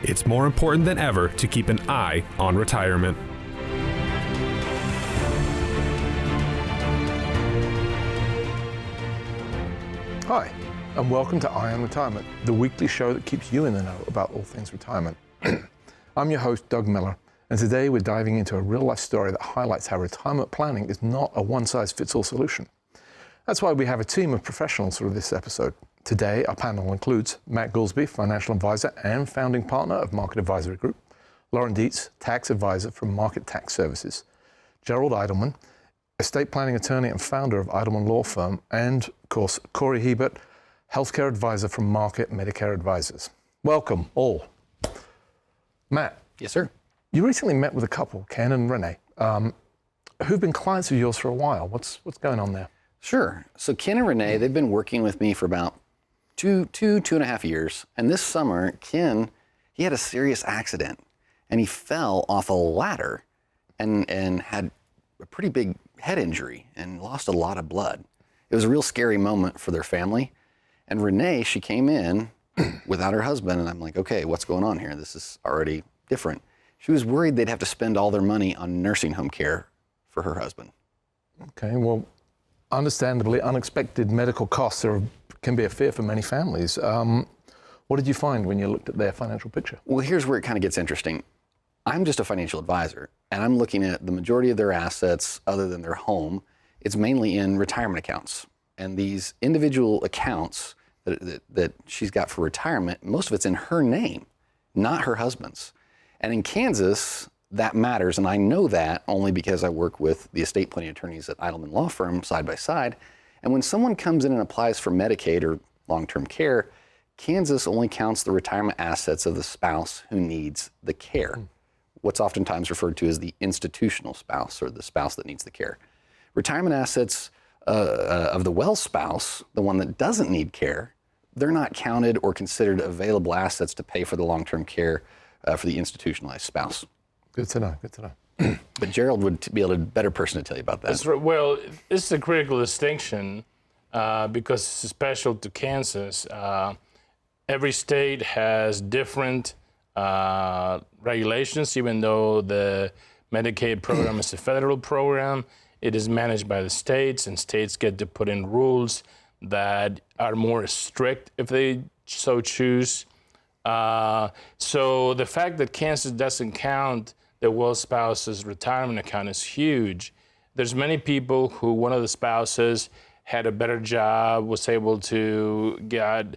It's more important than ever to keep an eye on retirement. Hi, and welcome to Eye on Retirement, the weekly show that keeps you in the know about all things retirement. I'm your host, Doug Miller, and today we're diving into a real-life story that highlights how retirement planning is not a one-size-fits-all solution. That's why we have a team of professionals for this episode. Today, our panel includes Matt Goolsby, financial advisor and founding partner of Market Advisory Group, Lauren Dietz, tax advisor from Market Tax Services, Gerald Eidelman, estate planning attorney and founder of Eidelman Law Firm, and, of course, Corey Hebert, healthcare advisor from Market Medicare Advisors. Welcome, all. Matt. Yes, sir. You recently met with a couple, Ken and Renee, who've been clients of yours for a while. What's going on there? Sure. So Ken and Renee, they've been working with me for about two and a half years. And this summer, Ken, he had a serious accident and he fell off a ladder and had a pretty big head injury and lost a lot of blood. It was a real scary moment for their family. And Renee, she came in without her husband and I'm like, okay, what's going on here? This is already different. She was worried they'd have to spend all their money on nursing home care for her husband. Okay, well, understandably, unexpected medical costs can be a fear for many families. What did you find when you looked at their financial picture? Well, here's where it kind of gets interesting. I'm just a financial advisor, and I'm looking at the majority of their assets, other than their home, it's mainly in retirement accounts. And these individual accounts that she's got for retirement, most of it's in her name, not her husband's. And in Kansas, that matters, and I know that only because I work with the estate planning attorneys at Eidelman Law Firm side by side. And when someone comes in and applies for Medicaid or long-term care, Kansas only counts the retirement assets of the spouse who needs the care, what's oftentimes referred to as the institutional spouse or the spouse that needs the care. Retirement assets of the well spouse, the one that doesn't need care, they're not counted or considered available assets to pay for the long-term care for the institutionalized spouse. Good to know, good to know. But Gerald would be a better person to tell you about that. That's right. Well, this is a critical distinction because it's special to Kansas. Every state has different regulations, even though the Medicaid program is a federal program. It is managed by the states, and states get to put in rules that are more strict if they so choose. So the fact that Kansas doesn't count the well spouse's retirement account is huge. There's many people who one of the spouses had a better job, was able to get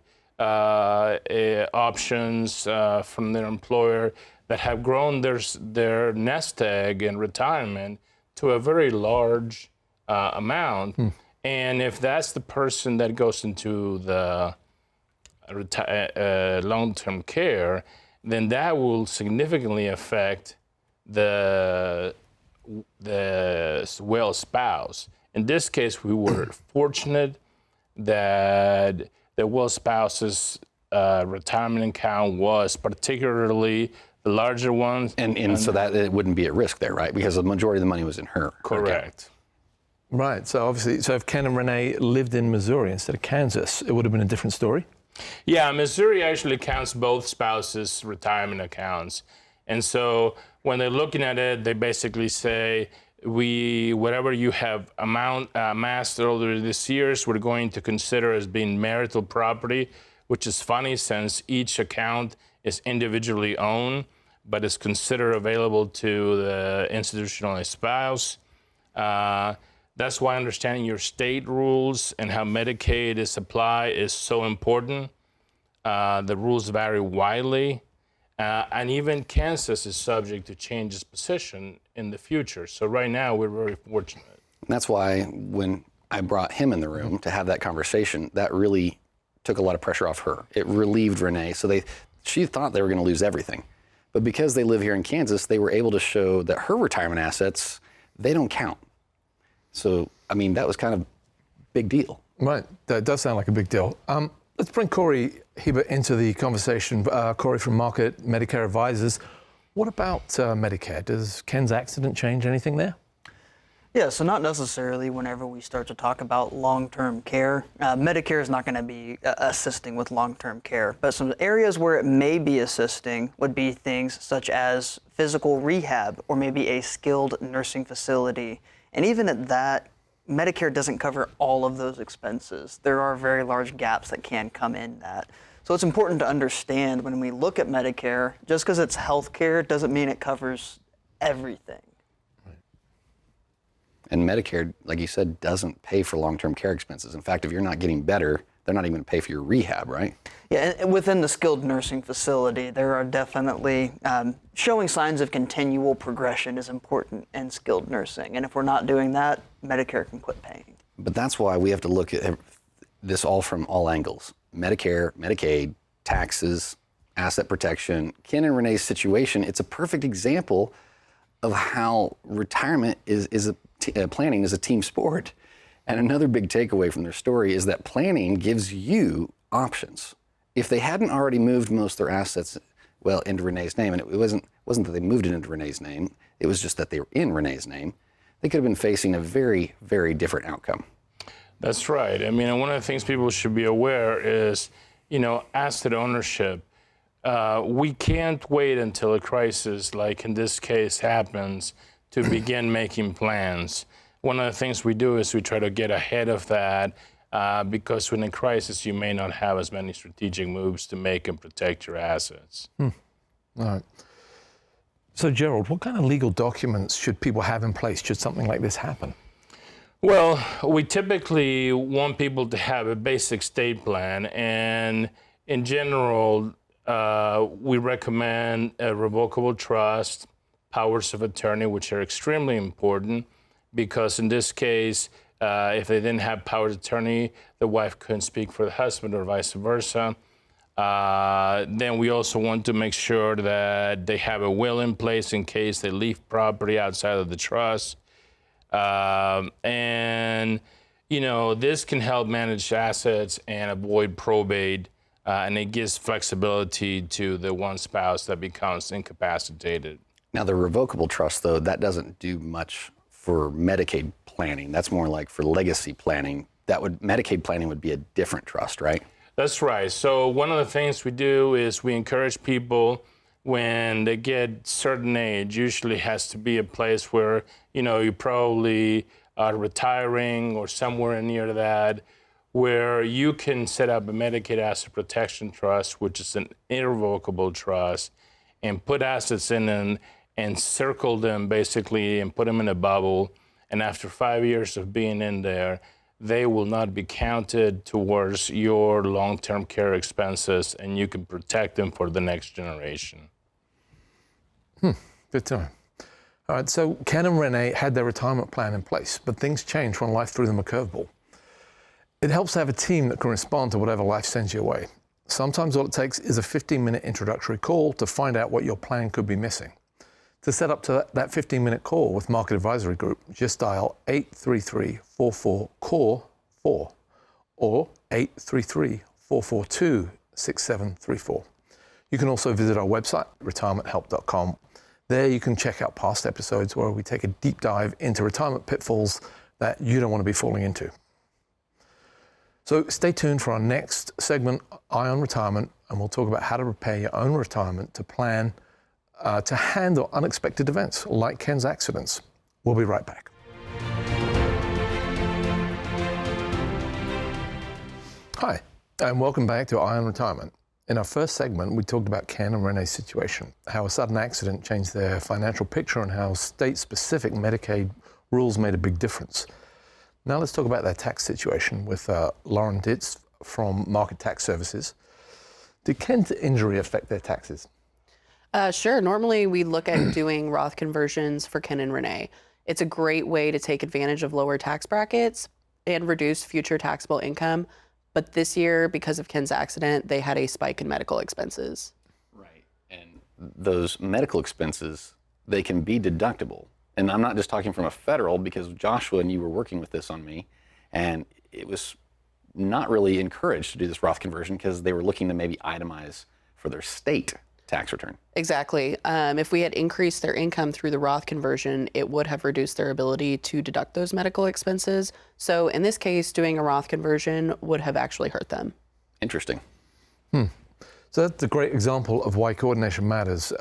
options from their employer that have grown their nest egg in retirement to a very large amount. And if that's the person that goes into the long-term care, then that will significantly affect the well spouse. In this case, we were fortunate that the well spouse's retirement account was particularly the larger one. And so that it wouldn't be at risk there, right? Because the majority of the money was in her. Correct. Right, so obviously, so if Ken and Renee lived in Missouri instead of Kansas, it would have been a different story? Yeah, Missouri actually counts both spouses' retirement accounts. And so when they're looking at it, they basically say, whatever you have amassed over this years, we're going to consider as being marital property, which is funny since each account is individually owned, but is considered available to the institutionalized spouse. That's why understanding your state rules and how Medicaid is applied is so important. The rules vary widely, and even Kansas is subject to change its position in the future. So right now, we're very fortunate. And that's why when I brought him in the room to have that conversation, that really took a lot of pressure off her. It relieved Renee. So she thought they were going to lose everything. But because they live here in Kansas, they were able to show that her retirement assets, they don't count. So, I mean, that was kind of a big deal. Right, that does sound like a big deal. Let's bring Corey Hebert into the conversation. Corey from Market Medicare Advisors. What about Medicare? Does Ken's accident change anything there? Yeah, so not necessarily whenever we start to talk about long-term care. Medicare is not going to be assisting with long-term care, but some areas where it may be assisting would be things such as physical rehab or maybe a skilled nursing facility. And even at that, Medicare doesn't cover all of those expenses. There are very large gaps that can come in that. So it's important to understand when we look at Medicare, just because it's health care doesn't mean it covers everything. And Medicare, like you said, doesn't pay for long-term care expenses. In fact, if you're not getting better, they're not even going to pay for your rehab, right? Yeah, and within the skilled nursing facility, there are definitely showing signs of continual progression is important in skilled nursing. And if we're not doing that, Medicare can quit paying. But that's why we have to look at this all from all angles. Medicare, Medicaid, taxes, asset protection. Ken and Renee's situation, it's a perfect example of how retirement planning is a team sport. And another big takeaway from their story is that planning gives you options. If they hadn't already moved most of their assets, well, into Renee's name, and it wasn't that they moved it into Renee's name, it was just that they were in Renee's name, they could have been facing a very, very different outcome. That's right. I mean, one of the things people should be aware is, asset ownership. We can't wait until a crisis, like in this case, happens to begin making plans. One of the things we do is we try to get ahead of that because when in a crisis, you may not have as many strategic moves to make and protect your assets. All right. So, Gerald, what kind of legal documents should people have in place should something like this happen? Well, we typically want people to have a basic estate plan, and in general, we recommend a revocable trust, powers of attorney, which are extremely important because in this case, if they didn't have powers of attorney, the wife couldn't speak for the husband or vice versa. Then we also want to make sure that they have a will in place in case they leave property outside of the trust. And, this can help manage assets and avoid probate. And it gives flexibility to the one spouse that becomes incapacitated. Now, the revocable trust, though, that doesn't do much for Medicaid planning. That's more like for legacy planning. Medicaid planning would be a different trust, right? That's right. So one of the things we do is we encourage people when they get certain age, usually has to be a place where, you probably are retiring or somewhere near that, where you can set up a Medicaid asset protection trust, which is an irrevocable trust, and put assets in and circle them basically and put them in a bubble. And after 5 years of being in there, they will not be counted towards your long-term care expenses, and you can protect them for the next generation. Good to know. All right, so Ken and Renee had their retirement plan in place, but things changed when life threw them a curveball. It helps to have a team that can respond to whatever life sends your way. Sometimes all it takes is a 15-minute introductory call to find out what your plan could be missing. To set up to that 15-minute call with Market Advisory Group, just dial 833-44-CORE-4 or 833-442-6734. You can also visit our website, retirementhelp.com. There you can check out past episodes where we take a deep dive into retirement pitfalls that you don't want to be falling into. So stay tuned for our next segment, Eye on Retirement, and we'll talk about how to prepare your own retirement to plan to handle unexpected events like Ken's accidents. We'll be right back. Hi, and welcome back to Eye on Retirement. In our first segment, we talked about Ken and Renee's situation, how a sudden accident changed their financial picture and how state-specific Medicaid rules made a big difference. Now let's talk about their tax situation with Lauren Ditz from Market Tax Services. Did Ken's injury affect their taxes? Sure. Normally we look at doing Roth conversions for Ken and Renee. It's a great way to take advantage of lower tax brackets and reduce future taxable income. But this year, because of Ken's accident, they had a spike in medical expenses. Right. And those medical expenses, they can be deductible. And I'm not just talking from a federal, because Joshua and you were working with this on me, and it was not really encouraged to do this Roth conversion because they were looking to maybe itemize for their state. tax return. Exactly. If we had increased their income through the Roth conversion, it would have reduced their ability to deduct those medical expenses. So in this case, doing a Roth conversion would have actually hurt them. Interesting. So that's a great example of why coordination matters.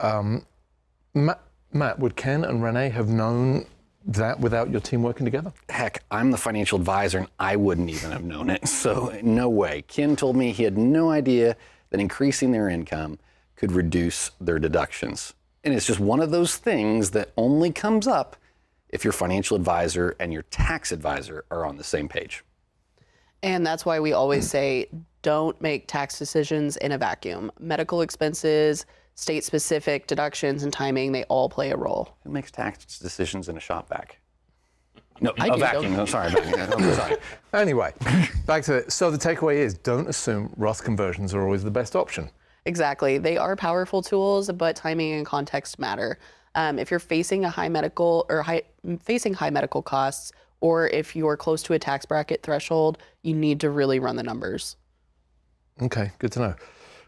Matt, would Ken and Renee have known that without your team working together? Heck, I'm the financial advisor and I wouldn't even have known it. So no way. Ken told me he had no idea that increasing their income could reduce their deductions. And it's just one of those things that only comes up if your financial advisor and your tax advisor are on the same page. And that's why we always say, don't make tax decisions in a vacuum. Medical expenses, state-specific deductions, and timing, they all play a role. Who makes tax decisions in a shop vac? No, I a do, vacuum. I'm sorry. I'm sorry. Anyway, back to it. So the takeaway is, don't assume Roth conversions are always the best option. Exactly. They are powerful tools, but timing and context matter. If you're facing high medical costs, or if you're close to a tax bracket threshold, you need to really run the numbers. Okay, good to know.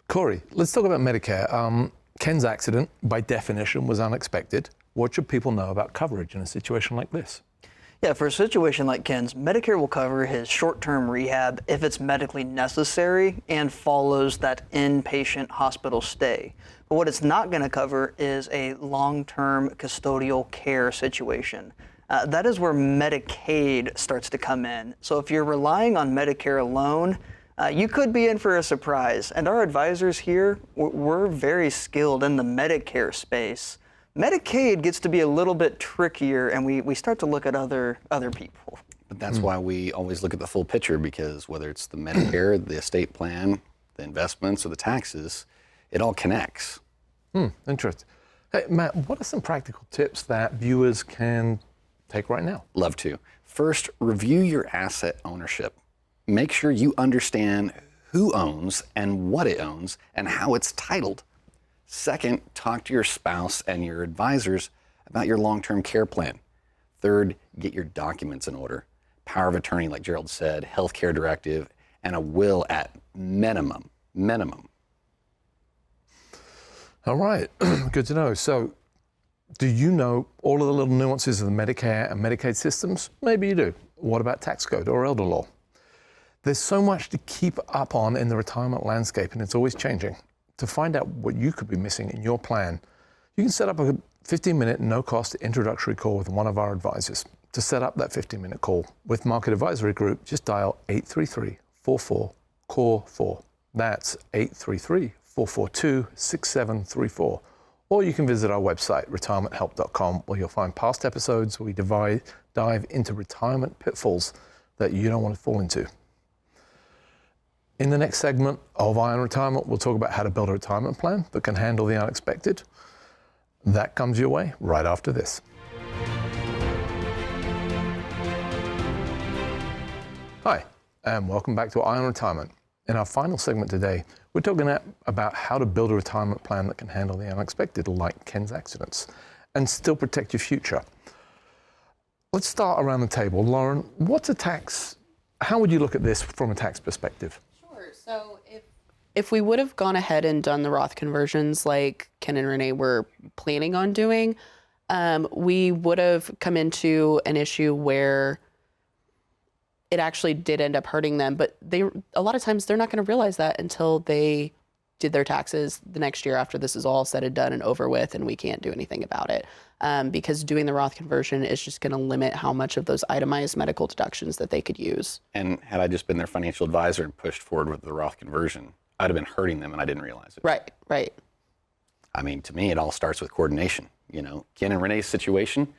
Corey, let's talk about Medicare. Ken's accident, by definition, was unexpected. What should people know about coverage in a situation like this? Yeah, for a situation like Ken's, Medicare will cover his short-term rehab if it's medically necessary and follows that inpatient hospital stay. But what it's not going to cover is a long-term custodial care situation. That is where Medicaid starts to come in. So if you're relying on Medicare alone, you could be in for a surprise. And our advisors here, we're very skilled in the Medicare space. Medicaid gets to be a little bit trickier, and we start to look at other people. But that's why we always look at the full picture, because whether it's the Medicare, the estate plan, the investments, or the taxes, it all connects. Interesting. Hey, Matt, what are some practical tips that viewers can take right now? Love to. First, review your asset ownership. Make sure you understand who owns and what it owns and how it's titled. Second, talk to your spouse and your advisors about your long-term care plan. Third, get your documents in order. Power of attorney, like Gerald said, healthcare directive, and a will at minimum. All right, good to know. So, do you know all of the little nuances of the Medicare and Medicaid systems? Maybe you do. What about tax code or elder law? There's so much to keep up on in the retirement landscape, and it's always changing. To find out what you could be missing in your plan, you can set up a 15-minute no-cost introductory call with one of our advisors. To set up that 15-minute call with Market Advisory Group, just dial 833-44-CORE4. That's 833-442-6734. Or you can visit our website, retirementhelp.com, where you'll find past episodes where we dive into retirement pitfalls that you don't want to fall into. In the next segment of Eye on Retirement, we'll talk about how to build a retirement plan that can handle the unexpected. That comes your way right after this. Hi, and welcome back to Eye on Retirement. In our final segment today, we're talking about how to build a retirement plan that can handle the unexpected, like Ken's accidents, and still protect your future. Let's start around the table. Lauren, how would you look at this from a tax perspective? So if we would have gone ahead and done the Roth conversions like Ken and Renee were planning on doing, we would have come into an issue where it actually did end up hurting them. But a lot of times they're not going to realize that until they did their taxes the next year after this is all said and done and over with, and we can't do anything about it. Because doing the Roth conversion is just going to limit how much of those itemized medical deductions that they could use. And had I just been their financial advisor and pushed forward with the Roth conversion, I'd have been hurting them and I didn't realize it. Right. I mean, to me, it all starts with coordination. You know, Ken and Renee's situation,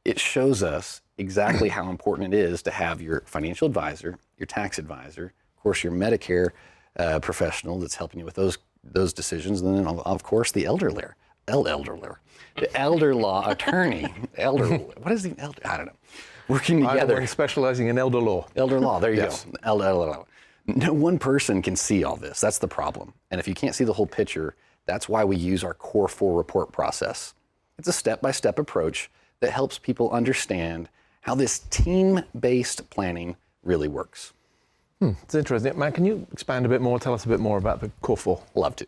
it shows us exactly how important it is to have your financial advisor, your tax advisor, of course, your Medicare professional that's helping you with those decisions, and then, of course, the elder law attorney. What is the elder? I don't know. Working together. I'm specializing in elder law. Elder law, there you Yes. go. Elder law. No one person can see all this. That's the problem. And if you can't see the whole picture, that's why we use our Core 4 report process. It's a step-by-step approach that helps people understand how this team-based planning really works. It's interesting. Matt, can you expand a bit more, tell us a bit more about the Core 4? Love to.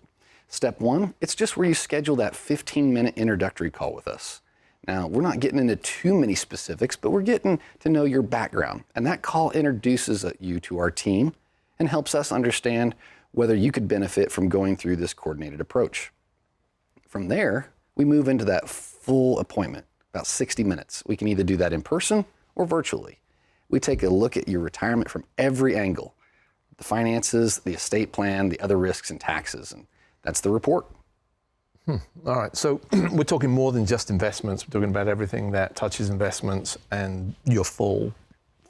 Step one, it's just where you schedule that 15-minute introductory call with us. Now, we're not getting into too many specifics, but we're getting to know your background. And that call introduces you to our team and helps us understand whether you could benefit from going through this coordinated approach. From there, we move into that full appointment, about 60 minutes. We can either do that in person or virtually. We take a look at your retirement from every angle, the finances, the estate plan, the other risks and taxes, and that's the report. All right, so we're talking more than just investments. We're talking about everything that touches investments and your full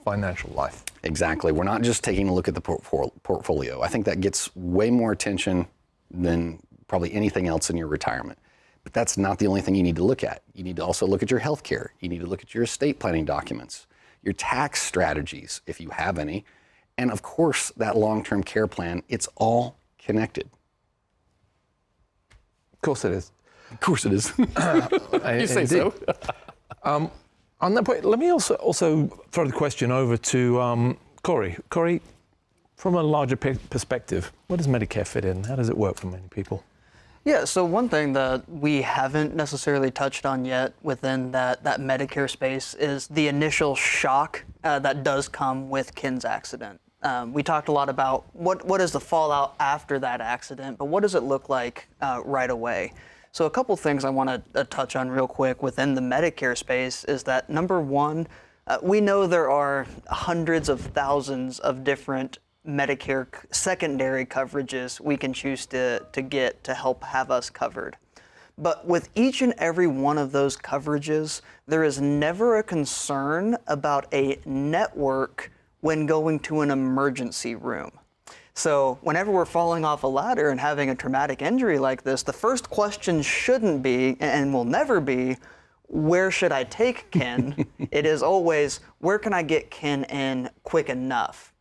financial life. Exactly. We're not just taking a look at the portfolio. I think that gets way more attention than probably anything else in your retirement. But that's not the only thing you need to look at. You need to also look at your health care. You need to look at your estate planning documents, your tax strategies, if you have any, and of course, that long-term care plan. It's all connected. Of course it is. Of course it is. You say so. On that point, let me also throw the question over to Corey. Corey, from a larger perspective, where does Medicare fit in? How does it work for many people? Yeah, so one thing that we haven't necessarily touched on yet within that Medicare space is the initial shock that does come with Ken's accident. We talked a lot about what is the fallout after that accident, but what does it look like right away? So a couple things I want to touch on real quick within the Medicare space is that, number one, we know there are hundreds of thousands of different Medicare secondary coverages we can choose to get to help have us covered. But with each and every one of those coverages, there is never a concern about a network when going to an emergency room. So whenever we're falling off a ladder and having a traumatic injury like this, the first question shouldn't be, and will never be, where should I take Ken? It is always, where can I get Ken in quick enough?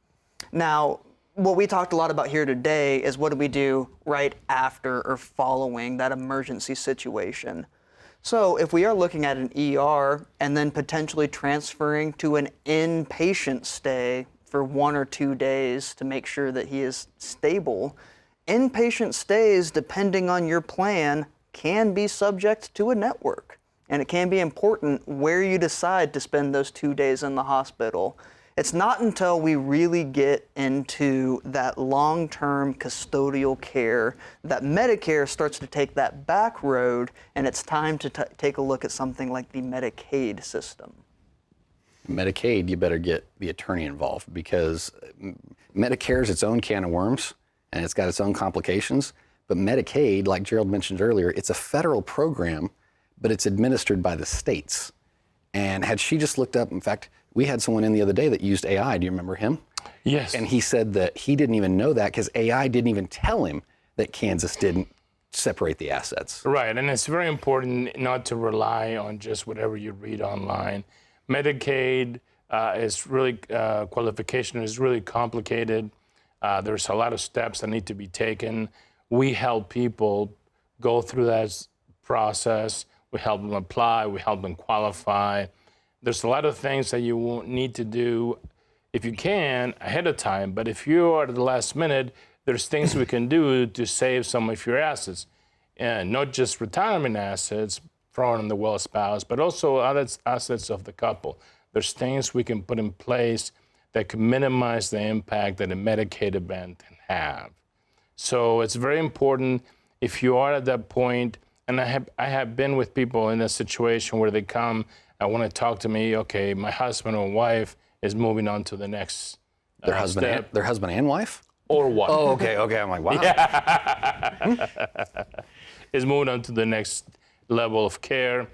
Now, what we talked a lot about here today is what do we do right after or following that emergency situation. So if we are looking at an ER and then potentially transferring to an inpatient stay for 1 or 2 days to make sure that he is stable, inpatient stays, depending on your plan, can be subject to a network. And it can be important where you decide to spend those 2 days in the hospital. It's not until we really get into that long-term custodial care that Medicare starts to take that back road, and it's time to take a look at something like the Medicaid system. Medicaid, you better get the attorney involved, because Medicare is its own can of worms and it's got its own complications. But Medicaid, like Gerald mentioned earlier, it's a federal program, but it's administered by the states. And had she just looked up, in fact, we had someone in the other day that used AI. Do you remember him? Yes. And he said that he didn't even know that because AI didn't even tell him that Kansas didn't separate the assets. Right, and it's very important not to rely on just whatever you read online. Medicaid is really, qualification is really complicated. There's a lot of steps that need to be taken. We help people go through that process. We help them apply, we help them qualify. There's a lot of things that you won't need to do, if you can, ahead of time. But if you are at the last minute, there's things we can do to save some of your assets. And not just retirement assets from the well spouse, but also other assets of the couple. There's things we can put in place that can minimize the impact that a Medicaid event can have. So it's very important if you are at that point, and I have been with people in a situation where they come, I want to talk to me, okay, my husband or wife is moving on to the next Their husband and wife? Or what? Oh, okay. I'm like, wow. Is moving on to the next level of care.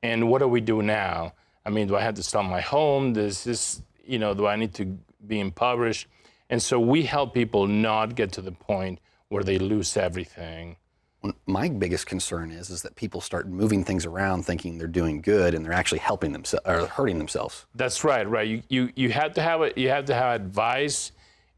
And what do we do now? I mean, do I have to sell my home? Do I need to be impoverished? And so we help people not get to the point where they lose everything. My biggest concern is that people start moving things around thinking they're doing good and they're actually helping themselves or hurting themselves. That's right. You have to have advice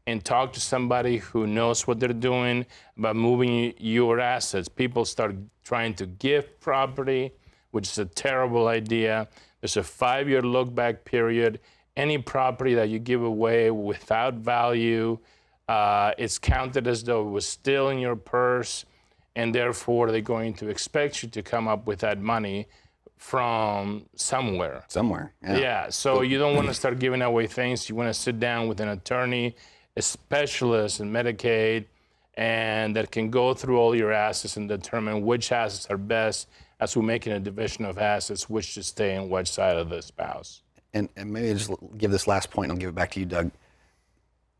and talk to somebody who knows what they're doing about moving your assets. People start trying to gift property, which is a terrible idea. There's a 5-year look-back period. Any property that you give away without value, it's counted as though it was still in your purse. and therefore they're going to expect you to come up with that money from somewhere. Yeah. So you don't want to start giving away things. You want to sit down with an attorney, a specialist in Medicaid, and that can go through all your assets and determine which assets are best as we're making a division of assets, which to stay in which side of the spouse. And maybe just give this last point, and I'll give it back to you, Doug.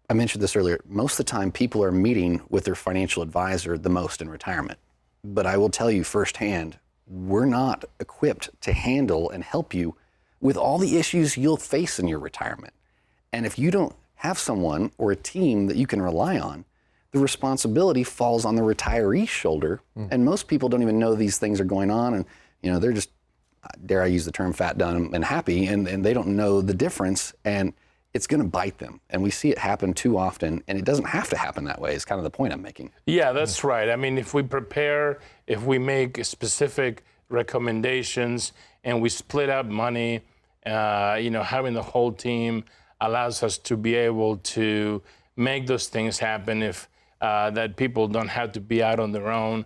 I mentioned this earlier. Most of the time, people are meeting with their financial advisor the most in retirement. But I will tell you firsthand, we're not equipped to handle and help you with all the issues you'll face in your retirement. And if you don't have someone or a team that you can rely on, the responsibility falls on the retiree's shoulder. And most people don't even know these things are going on. And they're just, dare I use the term, fat, done, and happy, and they don't know the difference. And it's going to bite them. And we see it happen too often. And it doesn't have to happen that way is kind of the point I'm making. Yeah, that's right. I mean, if we prepare, if we make specific recommendations and we split up money, having the whole team allows us to be able to make those things happen. If that people don't have to be out on their own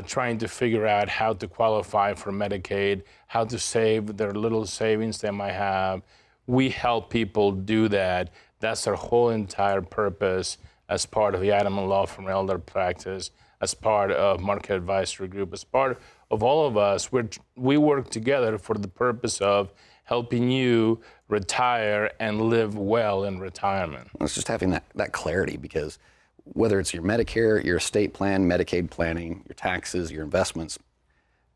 trying to figure out how to qualify for Medicaid, how to save their little savings they might have. We help people do that. That's our whole entire purpose as part of the Adam and Law from Elder Practice, as part of Market Advisory Group, as part of all of us. We work together for the purpose of helping you retire and live well in retirement. It's just having that clarity, because whether it's your Medicare, your estate plan, Medicaid planning, your taxes, your investments,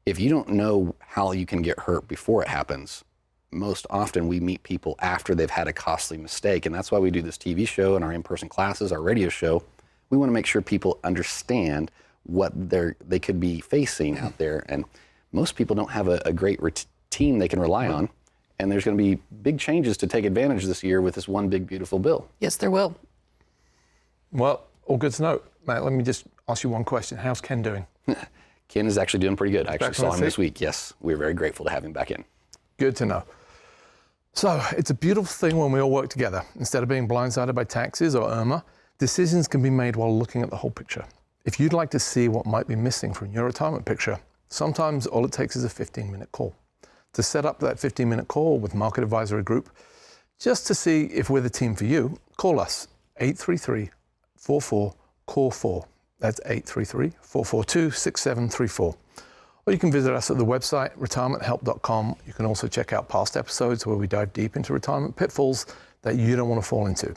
if you don't know how you can get hurt before it happens, most often we meet people after they've had a costly mistake. And that's why we do this TV show and our in-person classes, our radio show. We want to make sure people understand what they could be facing out there. And most people don't have a great team they can rely on. And there's going to be big changes to take advantage this year with this one big, beautiful bill. Yes, there will. Well, all good to know. Matt, let me just ask you one question. How's Ken doing? Ken is actually doing pretty good. I actually saw him this week. week. Yes, we're very grateful to have him back in. Good to know. So it's a beautiful thing when we all work together. Instead of being blindsided by taxes or IRMA, decisions can be made while looking at the whole picture. If you'd like to see what might be missing from your retirement picture, sometimes all it takes is a 15-minute call. To set up that 15-minute call with Market Advisory Group, just to see if we're the team for you, call us 833-44-CALL-4. That's 833-442-6734. Or you can visit us at the website, retirementhelp.com. You can also check out past episodes where we dive deep into retirement pitfalls that you don't want to fall into.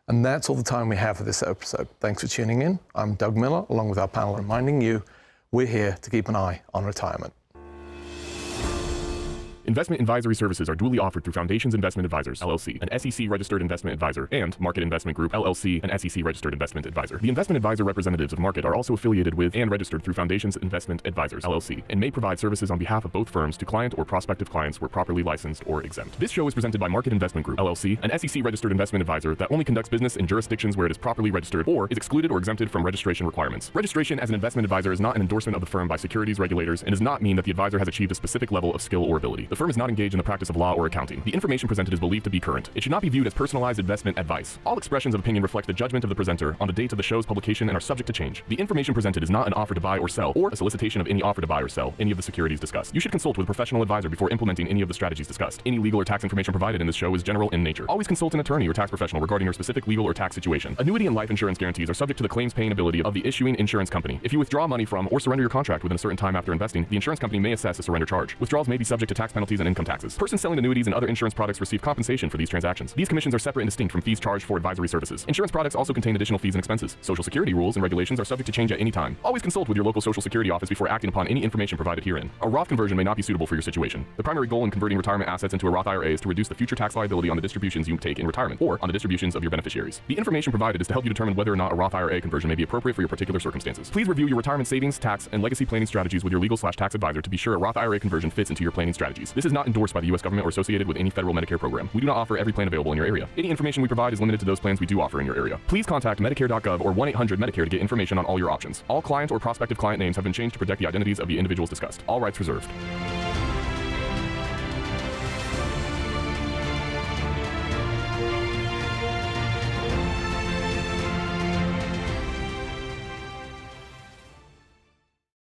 And that's all the time we have for this episode. Thanks for tuning in. I'm Doug Miller, along with our panel, reminding you we're here to keep an eye on retirement. Investment advisory services are duly offered through Foundations Investment Advisors LLC, an SEC-registered investment advisor, and Market Investment Group LLC, an SEC-registered investment advisor. The investment advisor representatives of Market are also affiliated with and registered through Foundations Investment Advisors LLC, and may provide services on behalf of both firms to client or prospective clients where properly licensed or exempt. This show is presented by Market Investment Group LLC, an SEC-registered investment advisor that only conducts business in jurisdictions where it is properly registered or is excluded or exempted from registration requirements. Registration as an investment advisor is not an endorsement of the firm by securities regulators and does not mean that the advisor has achieved a specific level of skill or ability. The firm is not engaged in the practice of law or accounting. The information presented is believed to be current. It should not be viewed as personalized investment advice. All expressions of opinion reflect the judgment of the presenter on the date of the show's publication and are subject to change. The information presented is not an offer to buy or sell or a solicitation of any offer to buy or sell any of the securities discussed. You should consult with a professional advisor before implementing any of the strategies discussed. Any legal or tax information provided in this show is general in nature. Always consult an attorney or tax professional regarding your specific legal or tax situation. Annuity and life insurance guarantees are subject to the claims paying ability of the issuing insurance company. If you withdraw money from or surrender your contract within a certain time after investing, the insurance company may assess a surrender charge. Withdrawals may be subject to tax penalties and income taxes. Persons selling annuities and other insurance products receive compensation for these transactions. These commissions are separate and distinct from fees charged for advisory services. Insurance products also contain additional fees and expenses. Social Security rules and regulations are subject to change at any time. Always consult with your local Social Security office before acting upon any information provided herein. A Roth conversion may not be suitable for your situation. The primary goal in converting retirement assets into a Roth IRA is to reduce the future tax liability on the distributions you take in retirement or on the distributions of your beneficiaries. The information provided is to help you determine whether or not a Roth IRA conversion may be appropriate for your particular circumstances. Please review your retirement savings, tax, and legacy planning strategies with your legal/tax advisor to be sure a Roth IRA conversion fits into your planning strategies. This is not endorsed by the U.S. government or associated with any federal Medicare program. We do not offer every plan available in your area. Any information we provide is limited to those plans we do offer in your area. Please contact Medicare.gov or 1-800-Medicare to get information on all your options. All client or prospective client names have been changed to protect the identities of the individuals discussed. All rights reserved.